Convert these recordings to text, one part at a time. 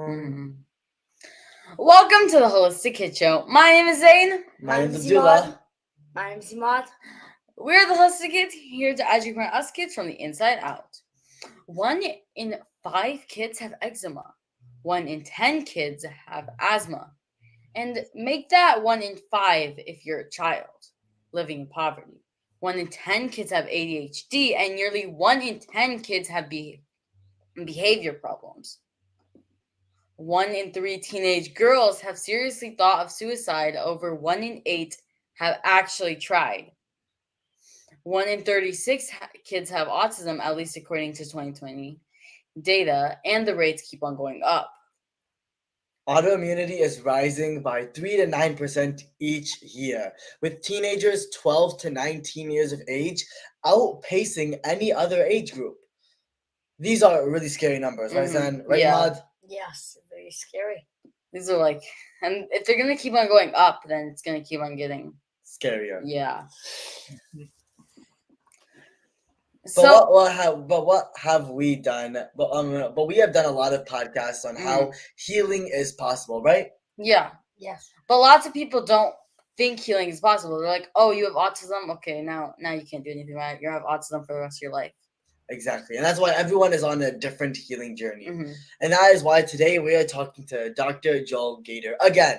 Mm-hmm. Welcome to the Holistic Kid Show. My name is Zayn. My name is Abdullah. My name is Imad. We're the Holistic Kids, here to educate us kids from the inside out. 1 in 5 kids have eczema. 1 in 10 kids have asthma. And make that 1 in 5 if you're a child living in poverty. 1 in 10 kids have ADHD, and nearly 1 in 10 kids have behavior problems. 1 in 3 teenage girls have seriously thought of suicide. Over 1 in 8 have actually tried. 1 in 36 kids have autism, at least according to 2020 data, and the rates keep on going up. Autoimmunity is rising by 3 to 9% each year, with teenagers 12 to 19 years of age outpacing any other age group. These are really scary numbers, right, Zan? Right, Yeah. Imad? Yes, very scary. These are and if they're going to keep on going up, then it's going to keep on getting Scarier. Yeah. But what have we done? But we have done a lot of podcasts on how healing is possible, right? Yeah. Yes. But lots of people don't think healing is possible. They're like, oh, you have autism? Okay, now you can't do anything about it. You have autism for the rest of your life. Exactly. And that's why everyone is on a different healing journey. Mm-hmm. And that is why today we are talking to Dr. Joel Gator again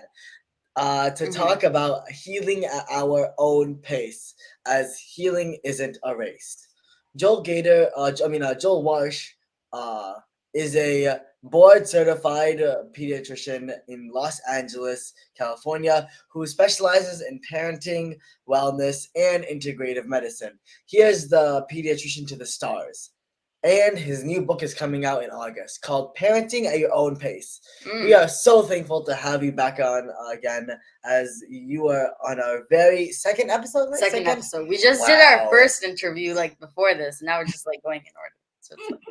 to talk about healing at our own pace, as healing isn't a race. Joel Gator, Joel Warsh is a board-certified pediatrician in Los Angeles, California, who specializes in parenting, wellness, and integrative medicine. He is the pediatrician to the stars. And his new book is coming out in August called Parenting at Your Own Pace. We are so thankful to have you back on again, as you are on our very second episode. Right? Second episode. We just did our first interview before this, and now we're just going in order. So it's weird.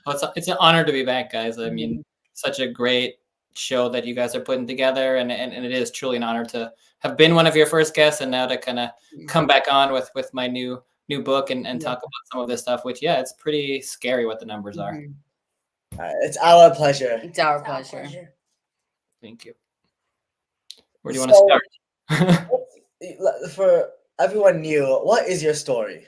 Well, it's an honor to be back, guys. I mean, such a great show that you guys are putting together, and it is truly an honor to have been one of your first guests, and now to kind of come back on with my new book and talk about some of this stuff, which, it's pretty scary what the numbers are. It's our pleasure. It's our pleasure. Thank you. Where do you want to start? For everyone new, what is your story?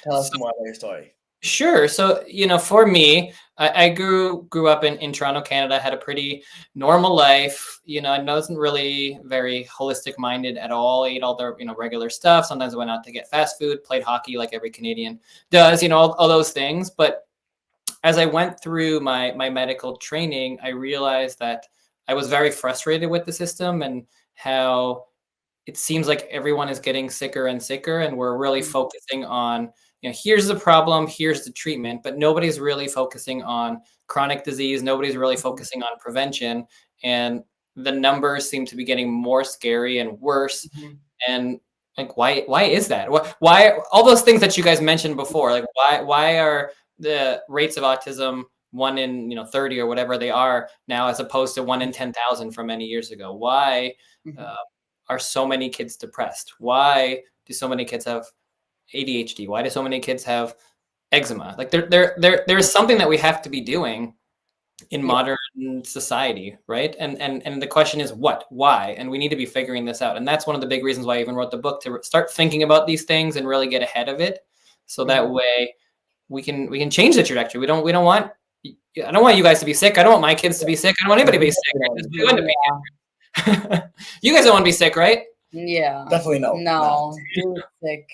Tell us more about your story. Sure. So, for me, I grew up in Toronto, Canada, had a pretty normal life. I wasn't really very holistic minded at all. Ate all the, regular stuff. Sometimes I went out to get fast food, played hockey like every Canadian does, all those things. But as I went through my medical training, I realized that I was very frustrated with the system and how it seems like everyone is getting sicker and sicker, and we're really focusing on, here's the problem, here's the treatment, but nobody's really focusing on chronic disease. Nobody's really focusing on prevention, and the numbers seem to be getting more scary and worse. And why is that? Why all those things that you guys mentioned before? Why are the rates of autism 1 in 30 or whatever they are now, as opposed to 1 in 10,000 from many years ago? Why are so many kids depressed? Why do so many kids have ADHD? Why do so many kids have eczema? There is something that we have to be doing in modern society, right? And the question is what? Why? And we need to be figuring this out. And that's one of the big reasons why I even wrote the book, to start thinking about these things and really get ahead of it, so that way we can change the trajectory. I don't want you guys to be sick. I don't want my kids to be sick. I don't want anybody to be sick. I just want to be you guys don't want to be sick, right? Yeah. Definitely no. No. You're sick.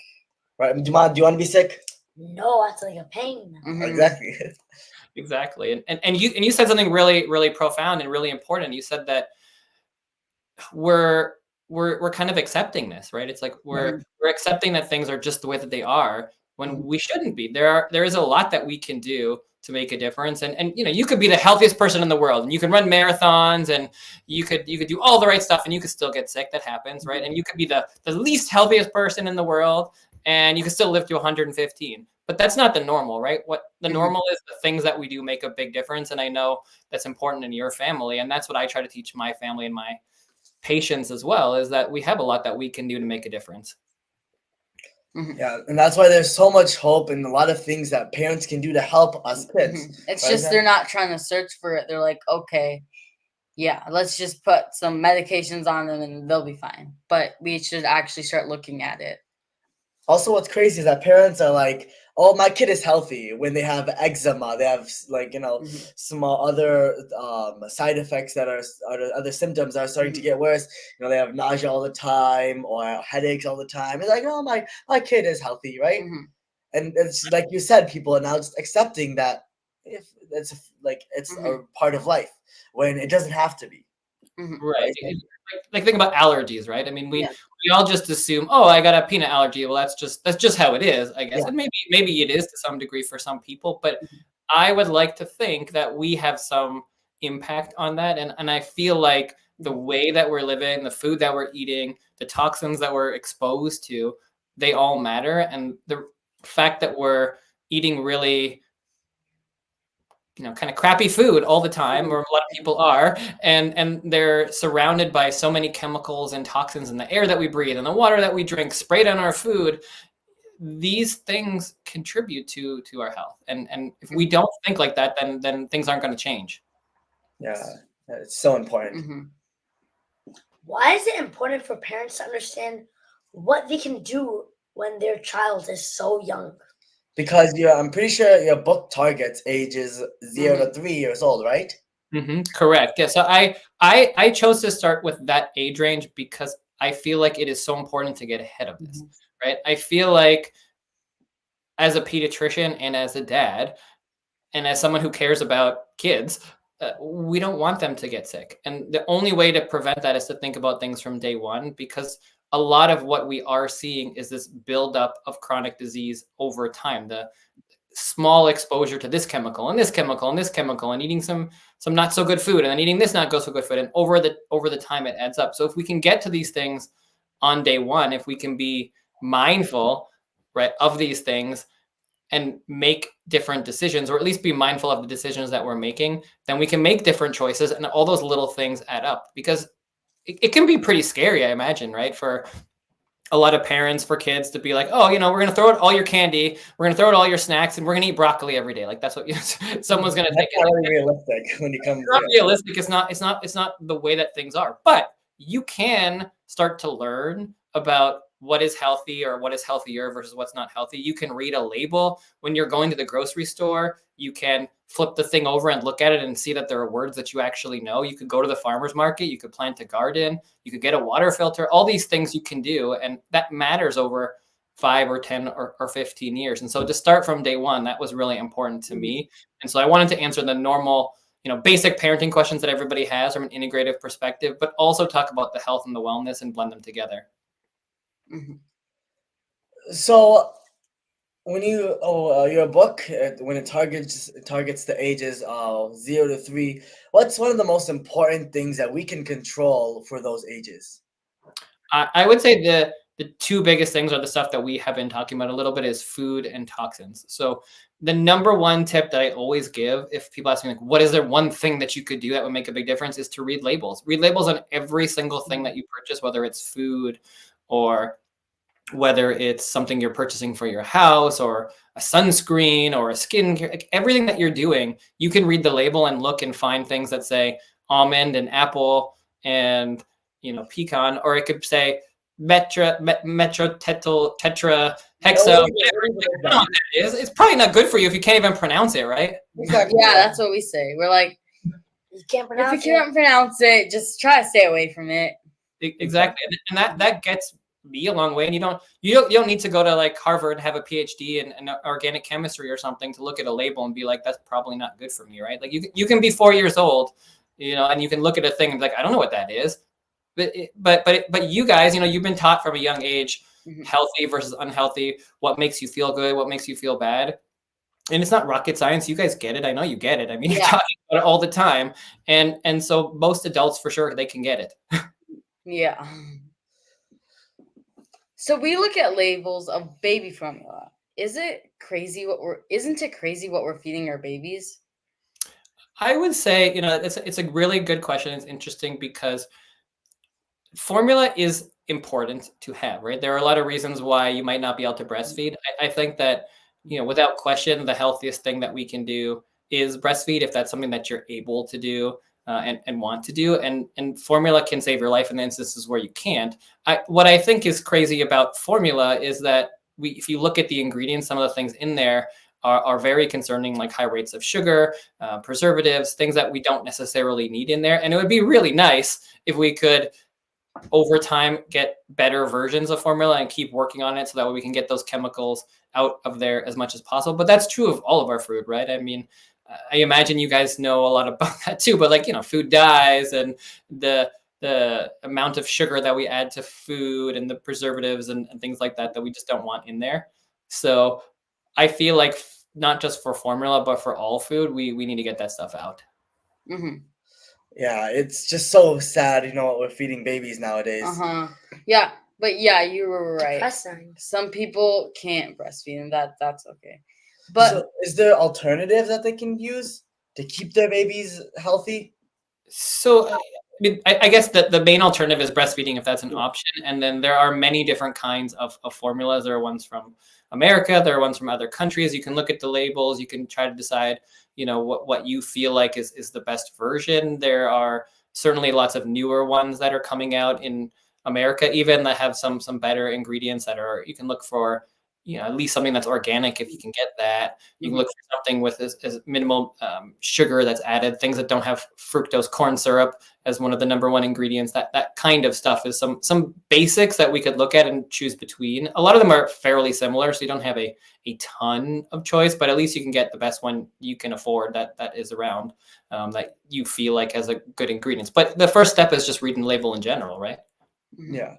Right, do you want to be sick? No, that's like a pain. Exactly. Exactly. And you said something really, really profound and really important. You said that we're kind of accepting this, right? It's like we're accepting that things are just the way that they are, when we shouldn't be. There is a lot that we can do to make a difference. And you could be the healthiest person in the world, and you can run marathons, and you could do all the right stuff, and you could still get sick. That happens, right? And you could be the least healthiest person in the world, and you can still live to 115. But that's not the normal, right? What the normal is, the things that we do make a big difference. And I know that's important in your family. And that's what I try to teach my family and my patients as well, is that we have a lot that we can do to make a difference. Yeah, and that's why there's so much hope and a lot of things that parents can do to help us kids. It's just they're not trying to search for it. They're like, okay, yeah, let's just put some medications on them and they'll be fine. But we should actually start looking at it. Also, what's crazy is that parents are like, "Oh, my kid is healthy." When they have eczema, they have like Mhm. small other side effects that are other symptoms that are starting to get worse. They have nausea all the time or headaches all the time. It's like, "Oh, my kid is healthy, right?" Mhm. And it's like you said, people are now just accepting that if it's a Mhm. part of life when it doesn't have to be, Mhm. Right. right? Like think about allergies, right? I mean, Yeah. we all just assume, oh, I got a peanut allergy. Well, that's just how it is, I guess. Yeah. And maybe it is to some degree for some people, but I would like to think that we have some impact on that. And I feel like the way that we're living, the food that we're eating, the toxins that we're exposed to, they all matter. And the fact that we're eating really kind of crappy food all the time, or a lot of people are, and they're surrounded by so many chemicals and toxins in the air that we breathe and the water that we drink sprayed on our food. These things contribute to our health, and if we don't think like that, then things aren't going to change. Yeah, it's so important. Mhm. Why is it important for parents to understand what they can do when their child is so young? Because I'm pretty sure your book targets ages 0 to 3 years old, right? Correct. Yeah. So I chose to start with that age range because I feel like it is so important to get ahead of this, right? I feel like as a pediatrician and as a dad, and as someone who cares about kids, we don't want them to get sick. And the only way to prevent that is to think about things from day one, because a lot of what we are seeing is this buildup of chronic disease over time. The small exposure to this chemical and this chemical and this chemical, and eating some not so good food, and then eating this not so good food, and over the time it adds up. So if we can get to these things on day one, if we can be mindful, right, of these things and make different decisions, or at least be mindful of the decisions that we're making, then we can make different choices, and all those little things add up. Because it can be pretty scary, I imagine, right, for a lot of parents, for kids to be like, oh, we're going to throw out all your candy, we're going to throw out all your snacks, and we're going to eat broccoli every day. Like that's what someone's going to take That's it. not really realistic when it comes. It's not realistic. It's not the way that things are. But you can start to learn about what is healthy or what is healthier versus what's not healthy. You can read a label when you're going to the grocery store. You can flip the thing over and look at it and see that there are words that you actually know. You could go to the farmer's market. You could plant a garden. You could get a water filter. All these things you can do, and that matters over 5 or 10 or 15 years. And so to start from day one, that was really important to me. And so I wanted to answer the normal, basic parenting questions that everybody has from an integrative perspective, but also talk about the health and the wellness and blend them together. So when your book, when it targets the ages of 0 to 3, what's one of the most important things that we can control for those ages? I would say the two biggest things are the stuff that we have been talking about a little bit, is food and toxins. So the number one tip that I always give, if people ask me like, what is there one thing that you could do that would make a big difference, is to read labels. Read labels on every single thing that you purchase, whether it's food or whether it's something you're purchasing for your house or a sunscreen or a skincare, like everything that you're doing, you can read the label and look and find things that say almond and apple and pecan, or it could say tetra hexa. Whatever. I don't know what that is. It's probably not good for you if you can't even pronounce it, right? Exactly. Yeah, that's what we say. We're like, You can't if pronounce you can't pronounce it, just try to stay away from it. Exactly, and that gets me a long way. And you don't need to go to like Harvard and have a PhD in organic chemistry or something to look at a label and be like, that's probably not good for me, right? Like you can be 4 years old, and you can look at a thing and be like, I don't know what that is. But you guys, you've been taught from a young age, healthy versus unhealthy, what makes you feel good, what makes you feel bad. And it's not rocket science. You guys get it. I know you get it. I mean, you're talking about it all the time. And so most adults, for sure, they can get it. Yeah. So we look at labels of baby formula. Isn't it crazy what we're feeding our babies? I would say, it's a really good question. It's interesting because formula is important to have, right? There are a lot of reasons why you might not be able to breastfeed. I think that, without question, the healthiest thing that we can do is breastfeed if that's something that you're able to do. and want to do. And formula can save your life in the instances where you can't. What I think is crazy about formula is that if you look at the ingredients, some of the things in there are very concerning, like high rates of sugar, preservatives, things that we don't necessarily need in there. And it would be really nice if we could, over time, get better versions of formula and keep working on it so that way we can get those chemicals out of there as much as possible. But that's true of all of our food, right? I mean, I imagine you guys know a lot about that too, but like, food dyes and the amount of sugar that we add to food and the preservatives and things like that we just don't want in there. So I feel like not just for formula, but for all food, we need to get that stuff out. Mm-hmm. Yeah, it's just so sad, what we're feeding babies nowadays. Yeah, but yeah, you were right. Depressing. Some people can't breastfeed, and that's okay. But So is there alternatives that they can use to keep their babies healthy? So I guess the main alternative is breastfeeding if that's an option. And then there are many different kinds of formulas. There are ones from America. There are ones from other countries. You can look at the labels. You can try to decide, what you feel like is the best version. There are certainly lots of newer ones that are coming out in America, even that have some better ingredients you can look for, at least something that's organic if you can get that. You can look for something with as minimal sugar that's added, things that don't have fructose corn syrup as one of the number one ingredients. That kind of stuff is some basics that we could look at and choose between. A lot of them are fairly similar, so you don't have a ton of choice, but at least you can get the best one you can afford that is around, that you feel like has a good ingredients. But the first step is just reading the label in general, right? Yeah.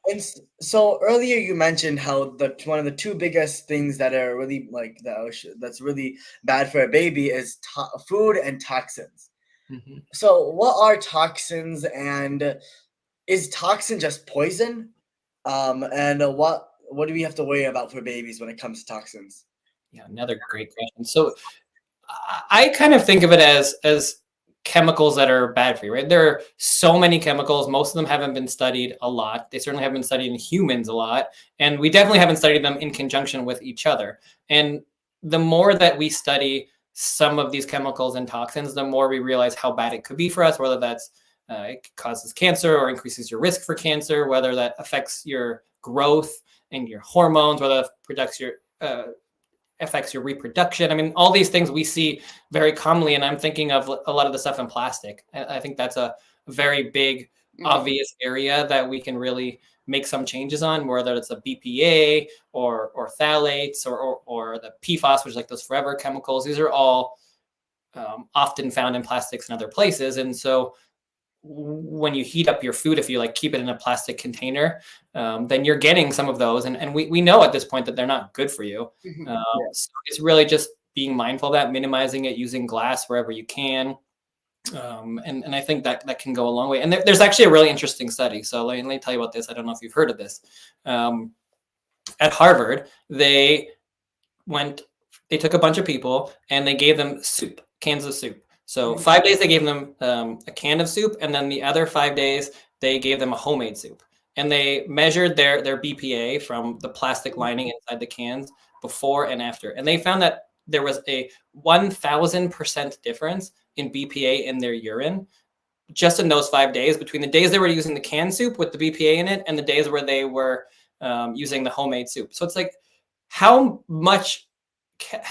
And so earlier you mentioned how one of the two biggest things that are really that's really bad for a baby is food and toxins. Mm-hmm. So what are toxins, and is toxin just poison? And what do we have to worry about for babies when it comes to toxins? Yeah, another great question. So I kind of think of it as chemicals that are bad for you, right? There are so many chemicals. Most of them haven't been studied a lot. They certainly haven't been studied in humans a lot. And we definitely haven't studied them in conjunction with each other. And the more that we study some of these chemicals and toxins, the more we realize how bad it could be for us, whether that's it causes cancer or increases your risk for cancer, whether that affects your growth and your hormones, whether that affects your reproduction. I mean, all these things we see very commonly, and I'm thinking of a lot of the stuff in plastic. I think that's a very big, obvious area that we can really make some changes on, whether it's a BPA or phthalates or the PFAS, which is like those forever chemicals. These are all often found in plastics and other places. And so when you heat up your food, if you keep it in a plastic container, then you're getting some of those. And we know at this point that they're not good for you. So it's really just being mindful of that, minimizing it, using glass wherever you can. And I think that can go a long way. And there's actually a really interesting study. So let me tell you about this. I don't know if you've heard of this. At Harvard, they took a bunch of people and they gave them cans of soup. So 5 days they gave them a can of soup, and then the other 5 days they gave them a homemade soup. And they measured their BPA from the plastic lining inside the cans before and after. And they found that there was a 1,000% difference in BPA in their urine just in those 5 days, between the days they were using the canned soup with the BPA in it and the days where they were using the homemade soup. So it's like, how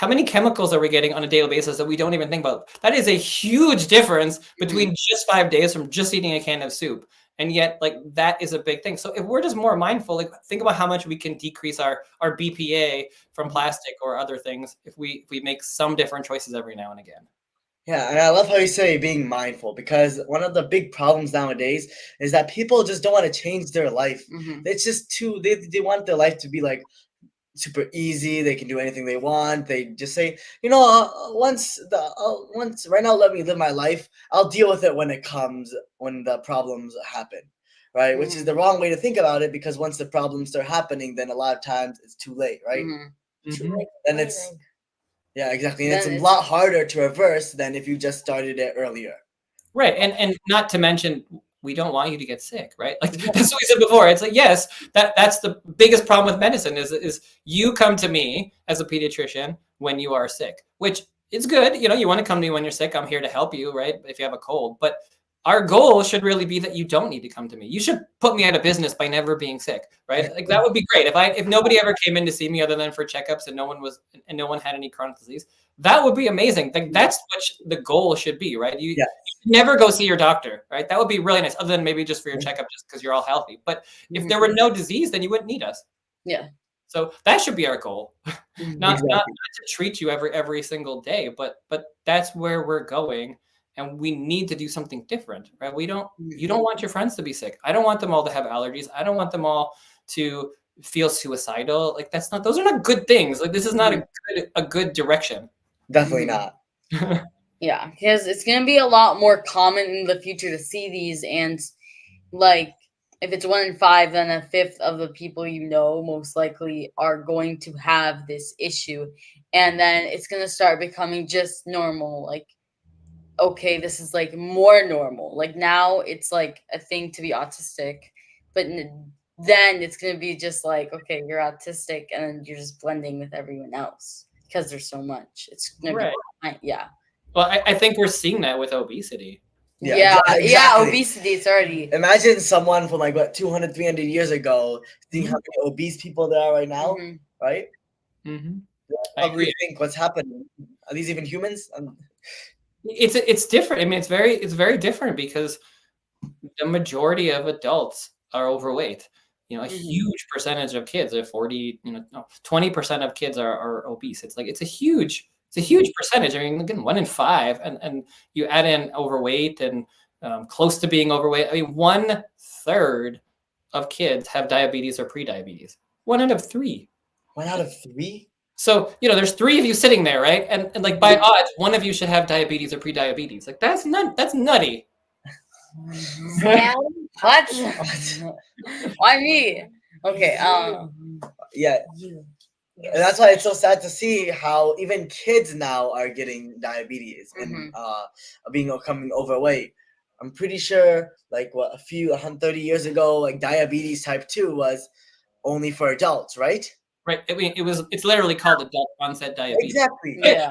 many chemicals are we getting on a daily basis that we don't even think about? That is a huge difference between just 5 days from just eating a can of soup. And yet, that is a big thing. So if we're just more mindful, think about how much we can decrease our BPA from plastic or other things if we make some different choices every now and again. Yeah, and I love how you say being mindful, because one of the big problems nowadays is that people just don't want to change their life. It's just they want their life to be super easy. They can do anything they want. They just say, once right now, let me live my life. I'll deal with it when the problems happen, right? Which is the wrong way to think about it, because once the problems start happening, then a lot of times it's too late, right? And it's exactly. And it's a lot harder to reverse than if you just started it earlier. Right. And not to mention, we don't want you to get sick, right? That's what we said before. It's yes, that's the biggest problem with medicine is you come to me as a pediatrician when you are sick, which it's good. You want to come to me when you're sick. I'm here to help you, right? If you have a cold. But our goal should really be that you don't need to come to me. You should put me out of business by never being sick, right? Like that would be great. If nobody ever came in to see me other than for checkups and no one had any chronic disease, that would be amazing. Like that's what the goal should be, right? You never go see your doctor, right? That would be really nice, other than maybe just for your checkup, just because you're all healthy. But if there were no disease, then you wouldn't need us. Yeah. So that should be our goal, not to treat you every single day, but that's where we're going, and we need to do something different, right? You don't want your friends to be sick. I don't want them all to have allergies. I don't want them all to feel suicidal. Like those are not good things. Like this is not a good direction. Definitely not. Yeah, because it's gonna be a lot more common in the future to see these, and like if it's 1 in 5, then a fifth of the people most likely are going to have this issue, and then it's gonna start becoming just normal. Like, okay, this is like more normal. Like now it's like a thing to be autistic, but then it's gonna be just like, okay, you're autistic, and then you're just blending with everyone else because there's so much. It's gonna be yeah. Well, I think we're seeing that with obesity. Yeah, exactly. Obesity. It's already. Imagine someone from 200, 300 years ago, seeing how many obese people there are right now, right? Mm-hmm. I agree. Think what's happening? Are these even humans? It's different. I mean, it's very different because the majority of adults are overweight. A huge percentage of kids are 20% of kids are obese. It's a huge percentage. I mean, again, 1 in 5, and you add in overweight and close to being overweight. I mean, 1/3 of kids have diabetes or prediabetes. 1 out of 3. 1 out of 3? So, there's 3 of you sitting there, right? And like by odds, 1 of you should have diabetes or prediabetes. Like that's nutty. What? Why me? Okay. Yeah. And that's why it's so sad to see how even kids now are getting diabetes and becoming overweight. I'm pretty sure 130 years ago, diabetes type 2 was only for adults, right? Right. I mean, it's literally called adult onset diabetes. Exactly. Yeah.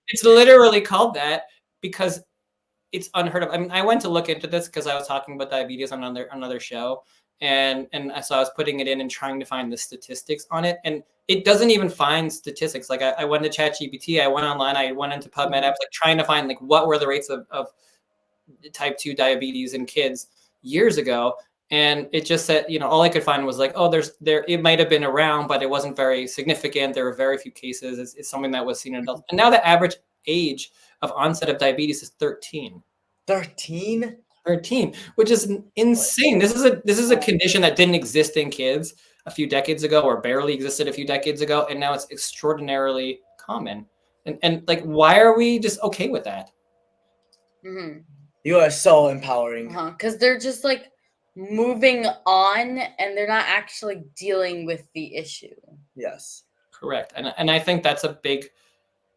It's literally called that because it's unheard of. I mean, I went to look into this because I was talking about diabetes on another show, and so I was putting it in and trying to find the statistics on it, and it doesn't even find statistics. Like I went to ChatGPT, I went online, I went into PubMed. I was trying to find what were the rates of type 2 diabetes in kids years ago, and it just said, all I could find was it might have been around, but it wasn't very significant. There were very few cases. It's something that was seen in adults, and now the average age of onset of diabetes is 13. 13? 13, which is insane. This is a condition that didn't exist in kids a few decades ago, or barely existed a few decades ago, and now it's extraordinarily common. And why are we just okay with that? Mm-hmm. You are so empowering. Because they're just moving on, and they're not actually dealing with the issue. Yes. Correct. And I think that's a big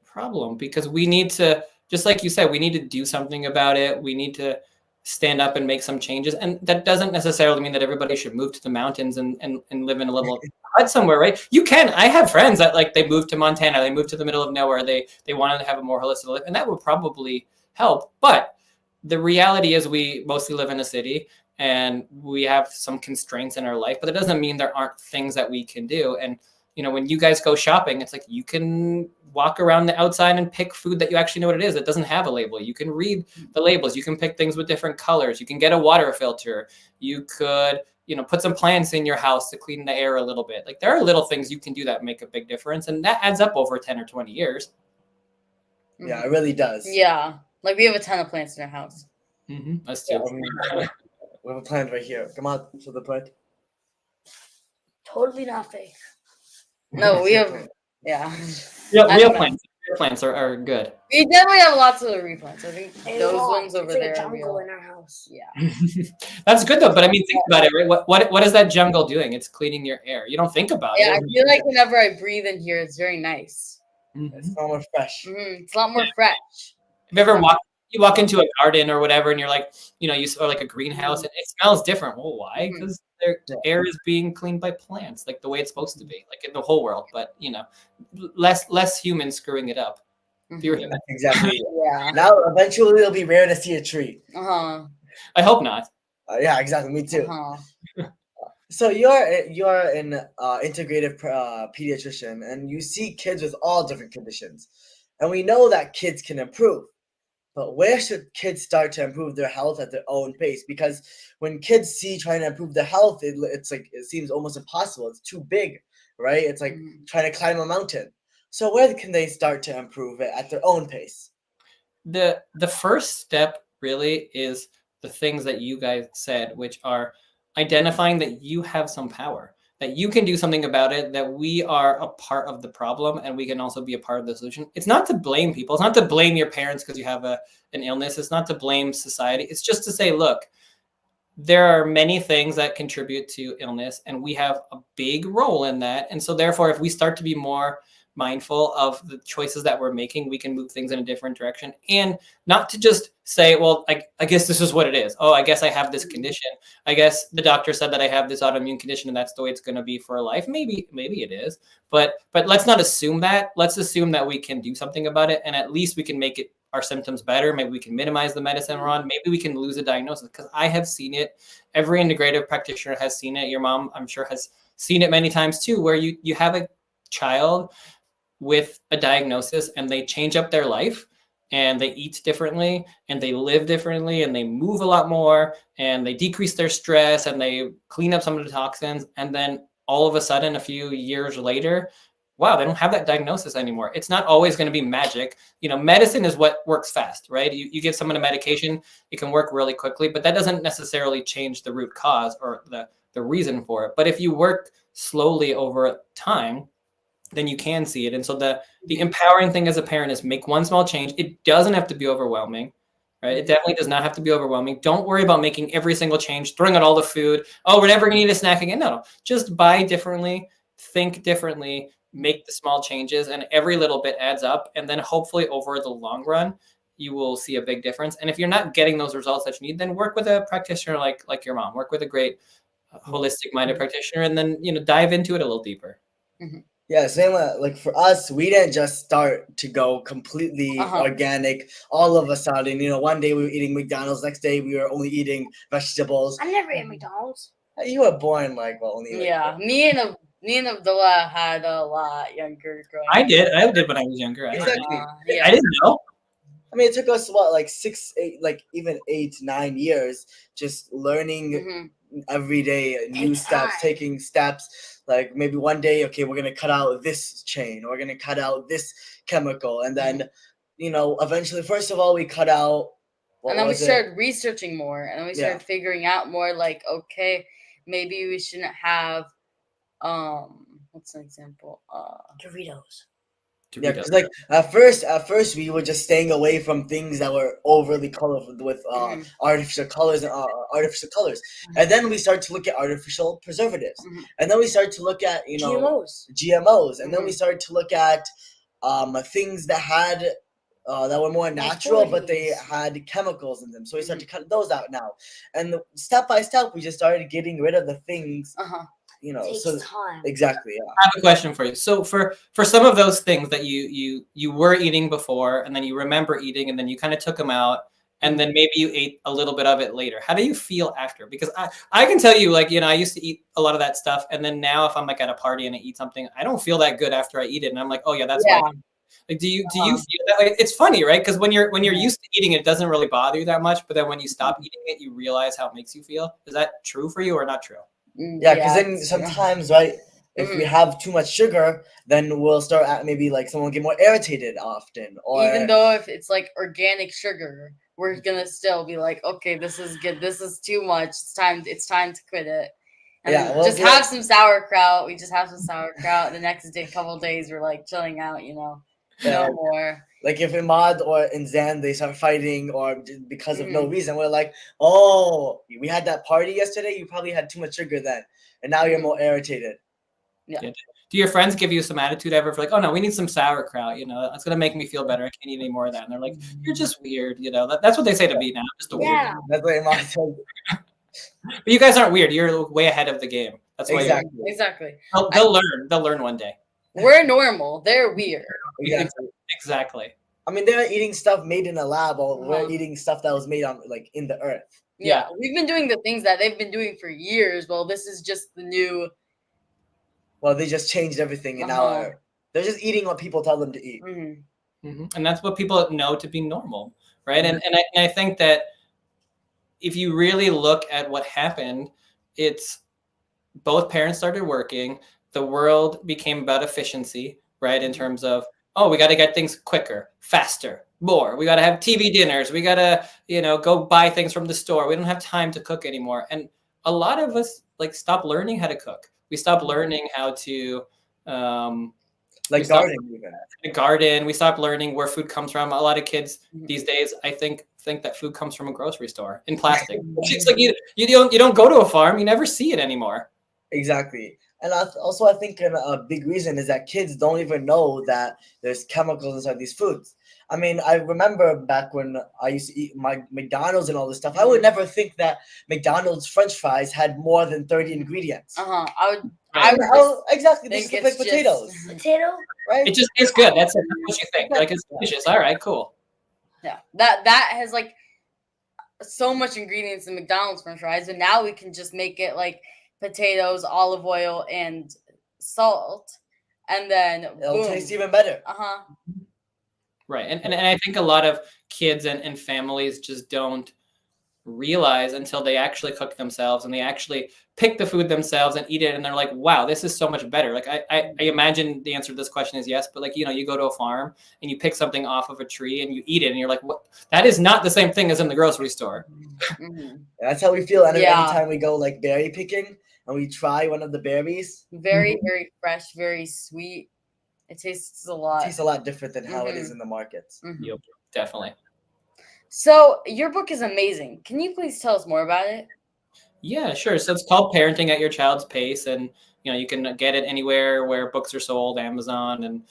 problem, because we need to, just like you said, we need to do something about it. We need to stand up and make some changes. And that doesn't necessarily mean that everybody should move to the mountains and live in a little hut somewhere, right? You can. I have friends that they moved to Montana, they moved to the middle of nowhere. They wanted to have a more holistic life, and that would probably help. But the reality is we mostly live in a city, and we have some constraints in our life, but it doesn't mean there aren't things that we can do. And when you guys go shopping, it's you can walk around the outside and pick food that you actually know what it is. It doesn't have a label. You can read the labels. You can pick things with different colors. You can get a water filter. You could, put some plants in your house to clean the air a little bit. There are little things you can do that make a big difference, and that adds up over 10 or 20 years. Yeah, it really does. Yeah. We have a ton of plants in our house. Mm-hmm. Us too. We have a plant right here. Come on, show the plant. Totally not fake. No, we have, yeah. Real plants. Real plants are good. We definitely have lots of replants. I think those ones over like there a are jungle real. in our house. Yeah. That's good though. But I mean, think about it, right? What is that jungle doing? It's cleaning your air. You don't think about it. Yeah, I feel like whenever I breathe in here, it's very nice. Mm-hmm. It's a lot more fresh. Mm-hmm. It's a lot more fresh. Have you ever walk into a garden or whatever, and you're you saw a greenhouse, and it smells different. Well, why? Because the air is being cleaned by plants, the way it's supposed to be, in the whole world. But less humans screwing it up. Fewer Mhm. humans. Exactly. Yeah. Now, eventually, it'll be rare to see a tree. Uh-huh. I hope not. Yeah, exactly. Me too. Uh-huh. So you're an integrative pediatrician, and you see kids with all different conditions, and we know that kids can improve. But where should kids start to improve their health at their own pace? Because when kids see trying to improve their health, it's like it seems almost impossible. It's too big, right? It's like Mhm. trying to climb a mountain. So where can they start to improve it at their own pace? The first step really is the things that you guys said, which are identifying that you have some power, that you can do something about it, that we are a part of the problem and we can also be a part of the solution. It's not to blame people. It's not to blame your parents because you have an illness. It's not to blame society. It's just to say, look, there are many things that contribute to illness and we have a big role in that. And so therefore, if we start to be more mindful of the choices that we're making, we can move things in a different direction, and not to just say, well, I guess this is what it is. Oh, I guess I have this condition. I guess the doctor said that I have this autoimmune condition and that's the way it's going to be for life. Maybe it is, but let's not assume that. Let's assume that we can do something about it, and at least we can make it our symptoms better. Maybe we can minimize the medicine we're on. Maybe we can lose a diagnosis, because I have seen it. Every integrative practitioner has seen it. Your mom, I'm sure, has seen it many times too, where you have a child with a diagnosis and they change up their life and they eat differently and they live differently and they move a lot more and they decrease their stress and they clean up some of the toxins. And then all of a sudden, a few years later, wow, they don't have that diagnosis anymore. It's not always going to be magic. Medicine is what works fast, right? You give someone a medication, it can work really quickly, but that doesn't necessarily change the root cause or the reason for it. But if you work slowly over time, then you can see it. And so the empowering thing as a parent is make one small change. It doesn't have to be overwhelming, right? It definitely does not have to be overwhelming. Don't worry about making every single change, throwing out all the food. Oh, we're never going to eat a snack again. No, just buy differently, think differently, make the small changes, and every little bit adds up. And then hopefully over the long run, you will see a big difference. And if you're not getting those results that you need, then work with a practitioner like your mom. Work with a great holistic minded practitioner, and then dive into it a little deeper. Mhm. Yeah, same like for us, we didn't just start to go completely organic all of a sudden. One day we were eating McDonald's, next day we were only eating vegetables. I never ate McDonald's. You were born only. Yeah. Me and Abdullah had a lot younger growing I up. did when I was younger. Exactly. Yeah. I didn't know. I mean, it took us 6, 8, even 8, 9 years just learning every day new Takes steps, time. taking steps. Like maybe one day, okay, we're gonna cut out this chain, or we're gonna cut out this chemical, and then eventually, first of all, we cut out. And then we started researching more, and then we started figuring out more. Like, okay, maybe we shouldn't have. What's an example? Doritos. Yeah, because at first we were just staying away from things that were overly colorful with artificial colors and and then we started to look at artificial preservatives, and then we started to look at GMOs, and then we started to look at things that had that were more natural, but they had chemicals in them. So we started to cut those out now, and step by step we just started getting rid of the things. Takes so time. exactly. Yeah. I have a question for you. So for some of those things that you were eating before, and then you remember eating, and then you kind of took them out, and then maybe you ate a little bit of it later. How do you feel after? Because I can tell you, I used to eat a lot of that stuff, and then now if I'm at a party and I eat something, I don't feel that good after I eat it, and I'm like, oh yeah, that's why. Do you feel that way? It's funny, right? Because when you're used to eating it, it doesn't really bother you that much, but then when you stop eating it, you realize how it makes you feel. Is that true for you or not true? Yeah, because then sometimes, right, if we have too much sugar, then we'll start at maybe someone will get more irritated often. Or even though if it's organic sugar, we're gonna still be like, okay, this is good. This is too much. It's time to quit it. And just have some sauerkraut. We just have some sauerkraut. The next day, couple days, we're chilling out. No more. If Imad or Inzan, they start fighting or because of no reason, we're like, oh, we had that party yesterday. You probably had too much sugar then, and now you're more irritated. Yeah. Do your friends give you some attitude ever for oh no, we need some sauerkraut? That's gonna make me feel better. I can't eat any more of that. And they're like, you're just weird. That's what they say to me now. Just a weird. That's what Imad said. But you guys aren't weird. You're way ahead of the game. That's why. Exactly. They'll learn. They'll learn one day. We're normal. They're weird. Exactly. I mean, they're eating stuff made in a lab, or we're Uh-huh. eating stuff that was made on like in the earth. Yeah, we've been doing the things that they've been doing for years. Well, this is just the new. Well, they just changed everything, and now they're just eating what people tell them to eat. And that's what people know to be normal, right? And I think that if you really look at what happened, it's both parents started working. The world became about efficiency, right? In terms of, we got to get things quicker, faster, more. We got to have TV dinners. We got to, go buy things from the store. We don't have time to cook anymore. And a lot of us stopped learning how to cook. We stopped learning how to garden. We stopped learning where food comes from. A lot of kids these days, I think that food comes from a grocery store in plastic. It's like you don't go to a farm. You never see it anymore. Exactly. And also, I think a big reason is that kids don't even know that there's chemicals inside these foods. I mean, I remember back when I used to eat my McDonald's and all this stuff, I would never think that McDonald's French fries had more than 30 ingredients. I would exactly. This looks like potatoes. Potato, right? It just tastes good. That's what you think. Like, it's delicious. All right, cool. Yeah, that has so much ingredients in McDonald's French fries, and now we can just make it like potatoes, olive oil, and salt, and then it'll taste even better. Right, and I think a lot of kids and families just don't realize until they actually cook themselves and they actually pick the food themselves and eat it, and they're like, wow, this is so much better. Like I imagine the answer to this question is yes, but you go to a farm and you pick something off of a tree and you eat it and you're like, what? That is not the same thing as in the grocery store. That's how we feel anytime we go berry picking and we try one of the berries. Very, very fresh, very sweet. It tastes a lot. It tastes a lot different than how it is in the markets. Yep, definitely. So your book is amazing. Can you please tell us more about it? Yeah, sure. So it's called Parenting at Your Child's Pace, and you can get it anywhere where books are sold, Amazon and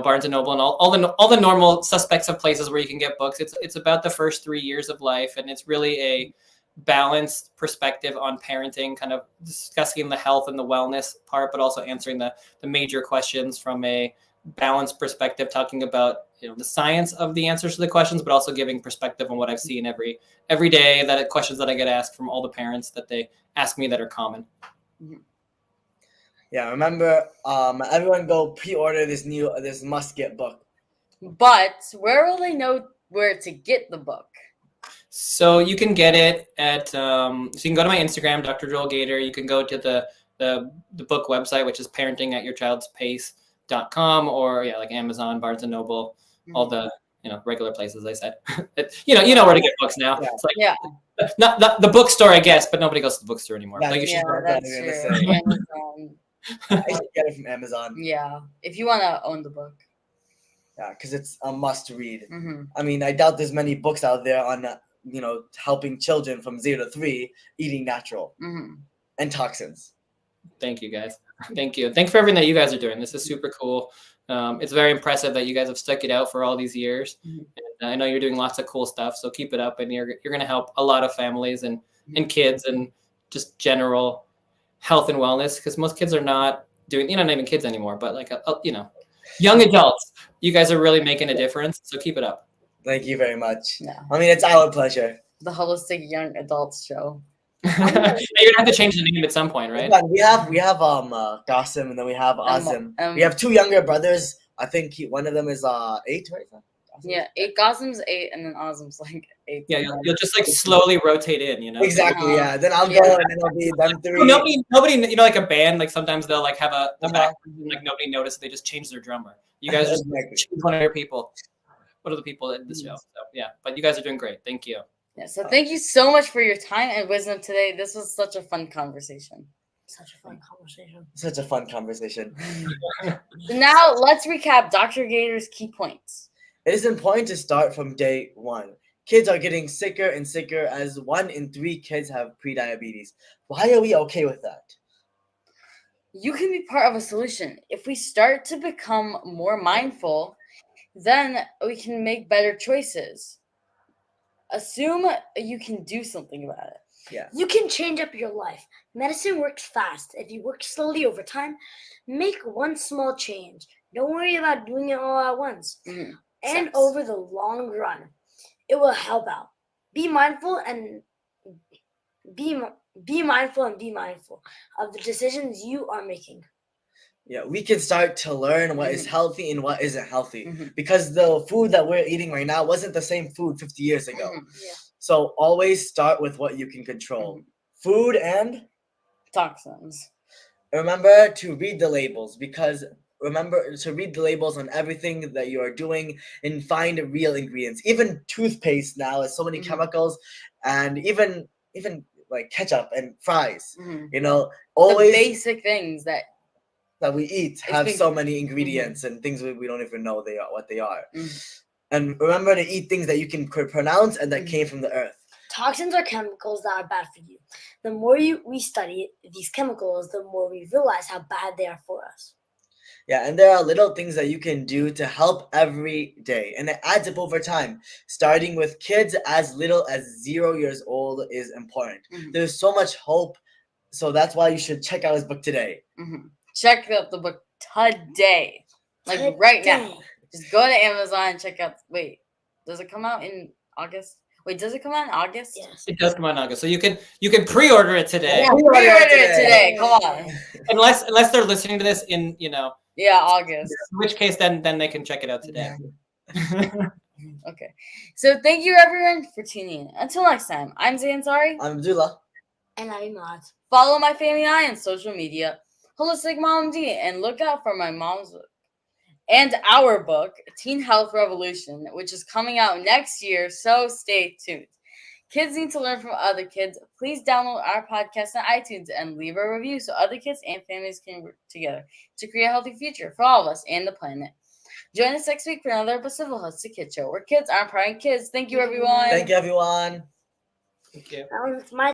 Barnes and Noble and all the normal suspects of places where you can get books. It's about the first 3 years of life, and it's really a balanced perspective on parenting, kind of discussing the health and the wellness part, but also answering the major questions from a balanced perspective, talking about the science of the answers to the questions, but also giving perspective on what I've seen every day, that questions that I get asked from all the parents that they ask me that are common. Yeah, remember, everyone go pre-order this must-get book. But where will they know where to get the book? So you can get it at so you can go to my Instagram, Dr. Joel Gator. You can go to the book website, which is parentingатyourchildspace.com, or like Amazon, Barnes and Noble, all the regular places I said. you know where to get books now. Yeah. It's like not the bookstore, I guess, but nobody goes to the bookstore anymore. That's you should that's true. Amazon. I should get it from Amazon. Yeah, if you want to own the book. Yeah, because it's a must read. I mean, I doubt there's many books out there on helping children from 0 to 3 eating natural and toxins. Thank you, guys. Thank you. Thanks for everything that you guys are doing. This is super cool. It's very impressive that you guys have stuck it out for all these years. And I know you're doing lots of cool stuff, so keep it up. And you're going to help a lot of families and kids and just general health and wellness, because most kids are not doing, not even kids anymore, but young adults. You guys are really making a difference, so keep it up. Thank you very much. Yeah. I mean, it's our pleasure. The Holistic Young Adults Show. You're gonna have to change the name at some point, right? Yeah, we have Qasim, and then we have Azim. We have 2 younger brothers. I think one of them is 8 right now. Yeah, 8. Qasim's 8, and then Azim's 8. Yeah, you'll just slowly rotate in, Exactly. Yeah. Then I'll go, and then it'll be them 3. Nobody, like a band, sometimes they'll have the back, nobody noticed. They just change their drummer. You guys just choose one of your people. What are the people in this show? So yeah, but you guys are doing great. Thank you. Yeah, so thank you so much for your time and wisdom today. This was such a fun conversation. Such a fun conversation. Such a fun conversation. So now let's recap Dr. Gator's key points. It is important to start from day 1. Kids are getting sicker and sicker, as 1 in 3 kids have prediabetes. Why are we okay with that? You can be part of a solution. If we start to become more mindful, then we can make better choices. Assume you can do something about it. Yeah. You can change up your life. Medicine works fast. If you work slowly over time, make one small change. Don't worry about doing it all at once. And Sex. over the long run, it will help out. Be mindful and be mindful of the decisions you are making. Yeah, we can start to learn what is Mhm. healthy and what isn't healthy Mhm. because the food that we're eating right now wasn't the same food 50 years ago. Mhm. Yeah. So always start with what you can control. Food, and Toxins. remember to read the labels, because remember to read the labels on everything that you are doing and find real ingredients. Even toothpaste now has so many Mhm. chemicals, and even like ketchup and fries. Mhm. You know, The always basic things that. that we eat have been- so many ingredients and things we don't even know what they are. Mhm. And remember to eat things that you can pronounce and that Mhm. came from the earth. Toxins are chemicals that are bad for you. The more we study these chemicals, the more we realize how bad they are for us. Yeah, and there are little things that you can do to help every day, and it adds up over time. Starting with kids as little as 0 years old is important. Mhm. There's so much hope, so that's why you should check out his book today. Mhm. Check out the book today. Like right now. Today. Just go to Amazon and check out. Wait, does it come out in August? Wait, does it come out in August? Yes. It does come out in August, so you can pre-order it today. Yeah. Pre-order it today. Come on. Unless they're listening to this in Yeah, August. in which case then they can check it out today. Okay. So thank you everyone for tuning in. Until next time, I'm Zansari. I'm Abdullah. And I'm not. Follow my family and I on social media, Holistic Mom D, and look out for my mom's book and our book, Teen Health Revolution, which is coming out next year. So stay tuned. Kids need to learn from other kids. Please download our podcast on iTunes and leave a review so other kids and families can work together to create a healthy future for all of us and the planet. Join us next week for another episode of the Holistic Kid Show, where kids aren't prying kids. Thank you, everyone. Thank you, everyone. Thank you. It's my